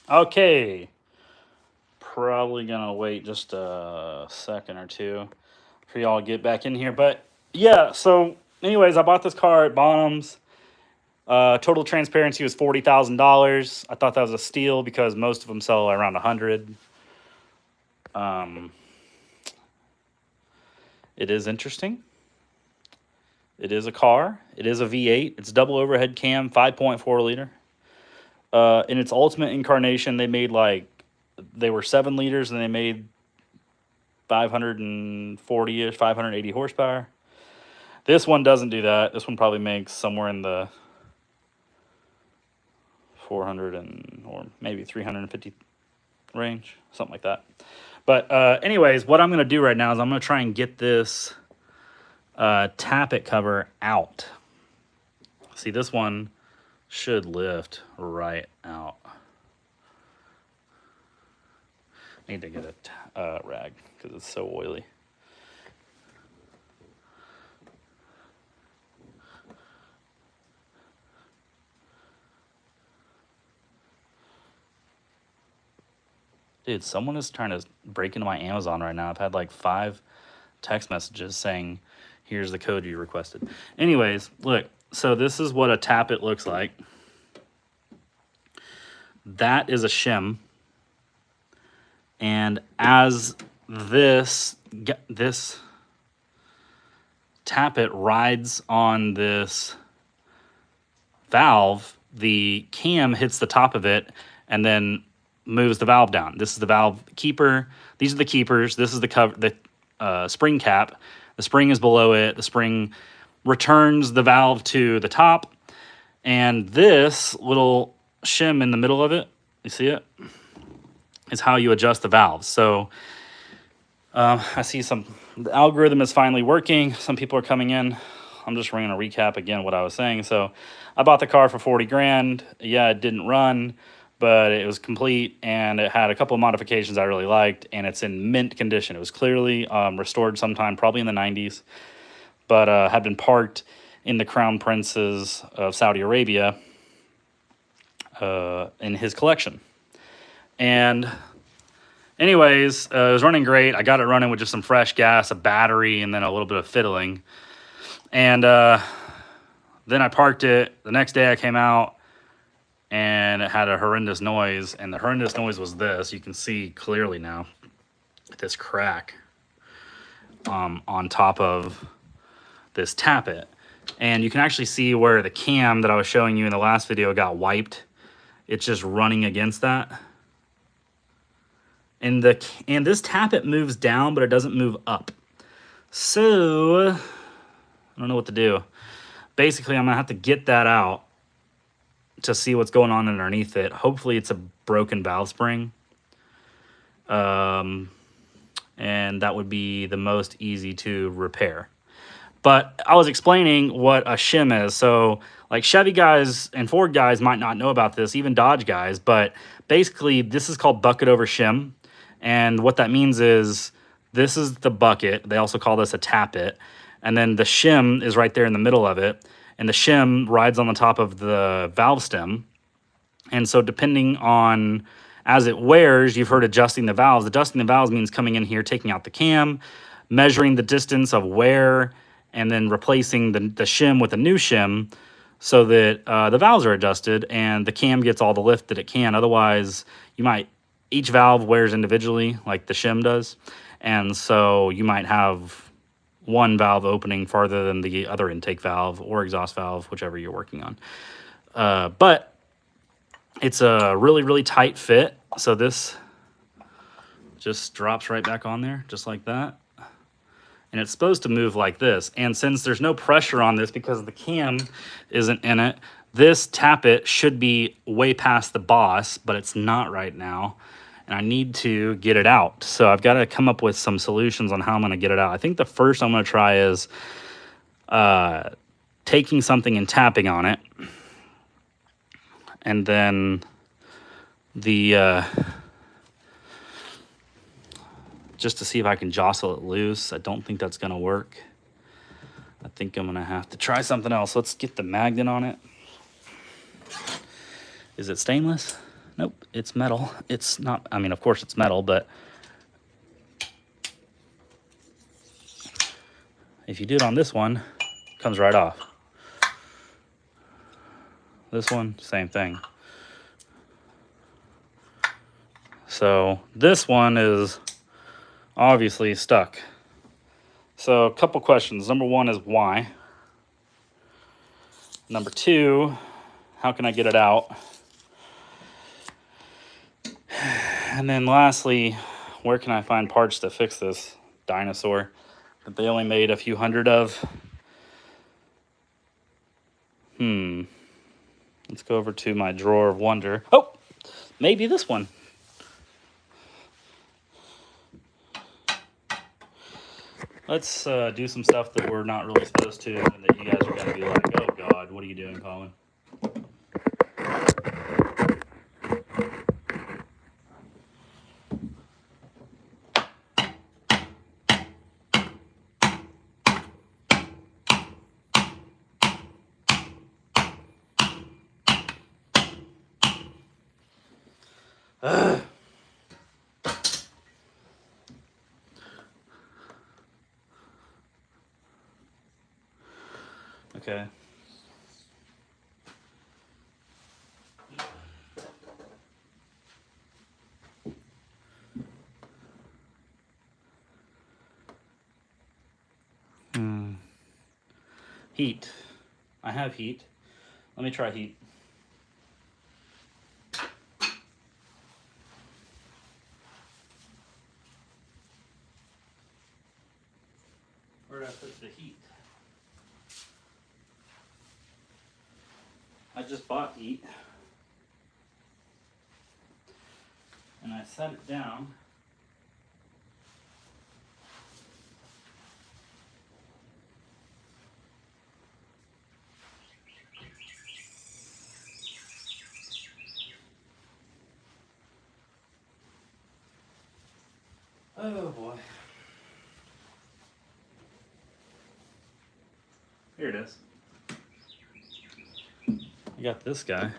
Okay, probably gonna wait just a second or two for y'all to get back in here. But yeah, so anyways, I bought this car at Bonhams. Total transparency was $40,000. I thought that was a steal because most of them sell around 100. Um, it is interesting. It is a car. It is a V8. It's double overhead cam, 5.4 liter. In its ultimate incarnation, they were 7 liters and they made 540-ish, 580 horsepower. This one doesn't do that. This one probably makes somewhere in the 400 or maybe 350 range, something like that. But anyways, what I'm going to do right now is I'm going to try and get this tappet cover out. See, this one should lift right out. I need to get a rag because it's so oily. Dude, someone is trying to break into my Amazon right now. I've had like 5 text messages saying, here's the code you requested. Anyways, look, so this is what a tappet looks like. That is a shim. And as this tappet rides on this valve, the cam hits the top of it and then moves the valve down. This is the valve keeper. These are the keepers. This is the cover, the spring cap. The spring is below it. The spring returns the valve to the top. And this little shim in the middle of it, you see it, is how you adjust the valves. So I see the algorithm is finally working. Some people are coming in. I'm just going to recap again what I was saying. So I bought the car for 40 grand. Yeah, it didn't run, but it was complete and it had a couple of modifications I really liked, and it's in mint condition. It was clearly restored sometime, probably in the 90s, but had been parked in the Crown Prince's of Saudi Arabia in his collection. And anyways, it was running great. I got it running with just some fresh gas, a battery, and then a little bit of fiddling. And then I parked it. The next day I came out, and it had a horrendous noise. And the horrendous noise was this. You can see clearly now this crack on top of this tappet. And you can actually see where the cam that I was showing you in the last video got wiped. It's just running against that. And this tappet moves down, but it doesn't move up. So I don't know what to do. Basically, I'm gonna have to get that out to see what's going on underneath it. Hopefully, it's a broken valve spring. And that would be the most easy to repair. But I was explaining what a shim is. So like Chevy guys and Ford guys might not know about this, even Dodge guys, but basically this is called bucket over shim. And what that means is this is the bucket. They also call this a tappet. And then the shim is right there in the middle of it. And the shim rides on the top of the valve stem. And so depending on, as it wears, you've heard adjusting the valves. Adjusting the valves means coming in here, taking out the cam, measuring the distance of wear, and then replacing the shim with a new shim so that the valves are adjusted and the cam gets all the lift that it can. Otherwise, each valve wears individually like the shim does. And so you might have one valve opening farther than the other intake valve or exhaust valve, whichever you're working on. But it's a really, really tight fit. So this just drops right back on there, just like that. And it's supposed to move like this. And since there's no pressure on this because the cam isn't in it, this tappet should be way past the boss, but it's not right now. And I need to get it out. So I've got to come up with some solutions on how I'm going to get it out. I think the first I'm going to try is taking something and tapping on it. And then just to see if I can jostle it loose. I don't think that's going to work. I think I'm going to have to try something else. Let's get the magnet on it. Is it stainless? Nope, it's metal. It's not, I mean, of course it's metal, but if you do it on this one, it comes right off. This one, same thing. So this one is obviously stuck. So a couple questions. Number one is why? Number two, how can I get it out? And then lastly, where can I find parts to fix this dinosaur that they only made a few hundred of? Let's go over to my drawer of wonder. Oh, maybe this one. Let's do some stuff that we're not really supposed to, and that you guys are going to be like, oh God, what are you doing, Colin? Okay. Heat. I have heat. Let me try heat. Where did I put the heat? I just bought heat. And I set it down. Oh boy. Here it is. I got this guy.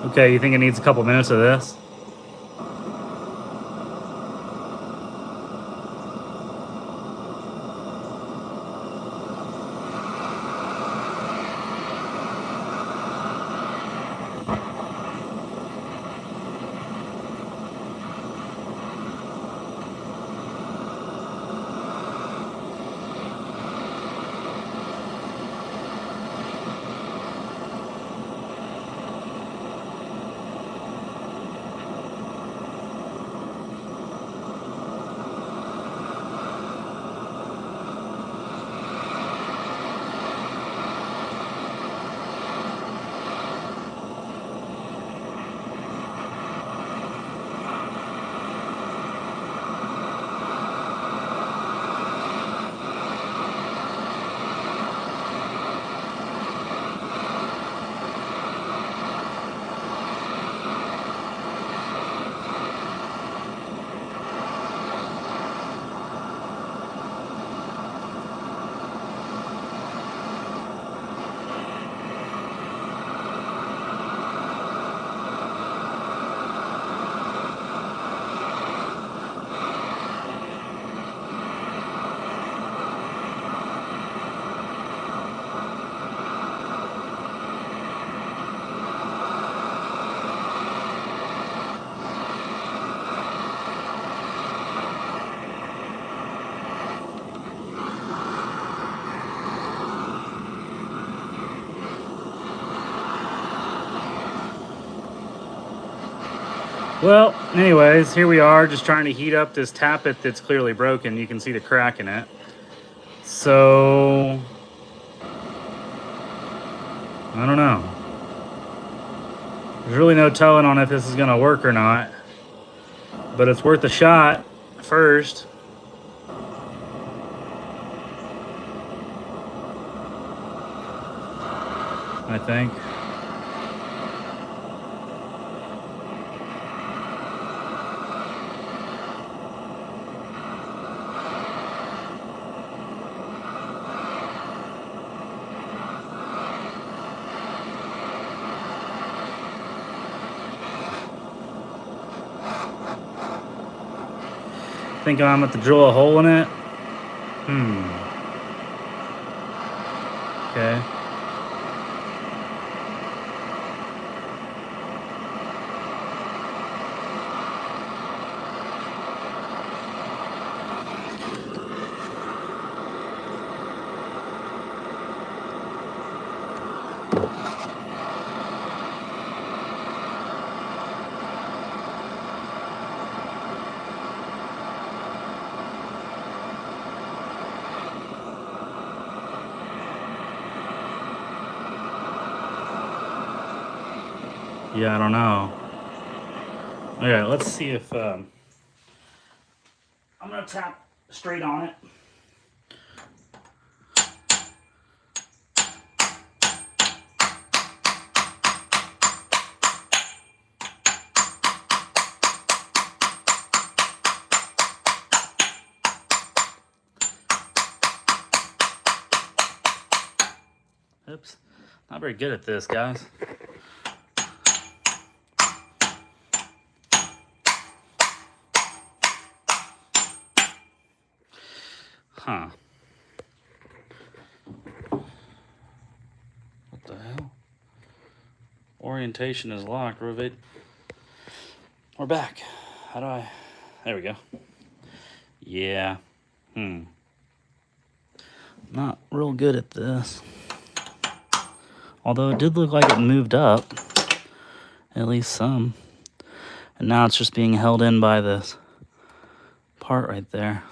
Okay, you think it needs a couple minutes of this? Well, anyways, here we are just trying to heat up this tappet that's clearly broken. You can see the crack in it. So, I don't know. There's really no telling on if this is going to work or not. But it's worth a shot first. I think. Think I'm going to drill a hole in it. Okay. Yeah, I don't know. Okay, let's see if I'm gonna tap straight on it. Oops, not very good at this, guys. Huh. What the hell? Orientation is locked. Rotate. We're back. How do I... There we go. Yeah. Not real good at this. Although it did look like it moved up. At least some. And now it's just being held in by this part right there.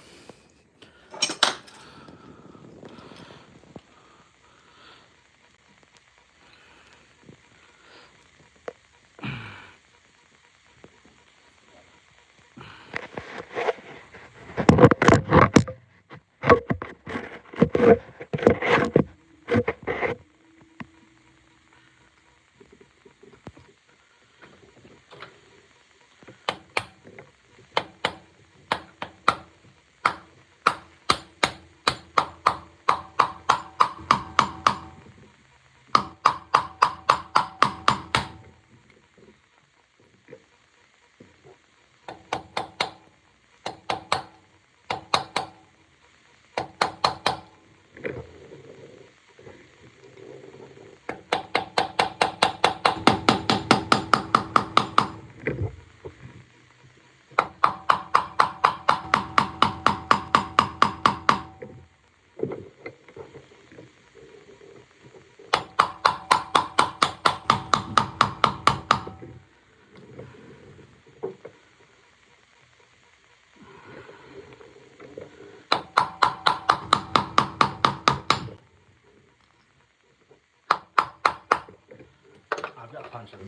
I've got punches.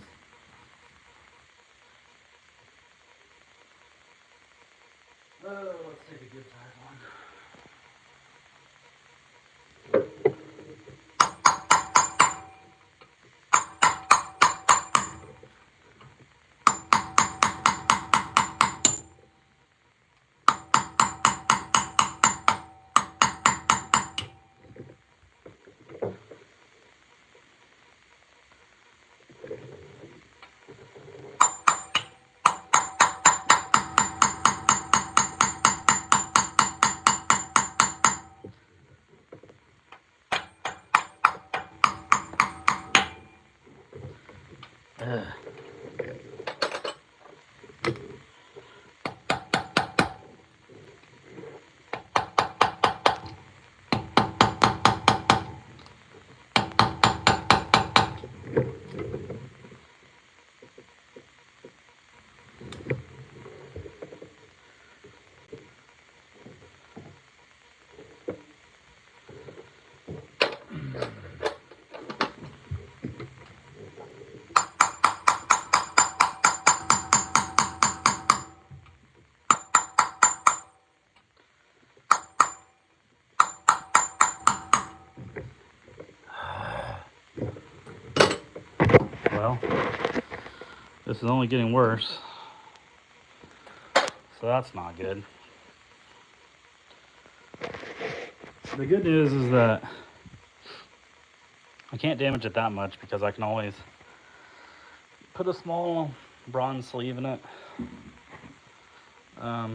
Oh, let's take a good size one. Well, this is only getting worse. So that's not good. The good news is that I can't damage it that much because I can always put a small bronze sleeve in it. Let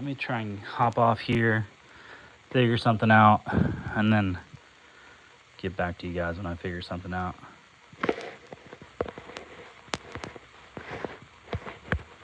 me try and hop off here, figure something out, and then get back to you guys when I figure something out.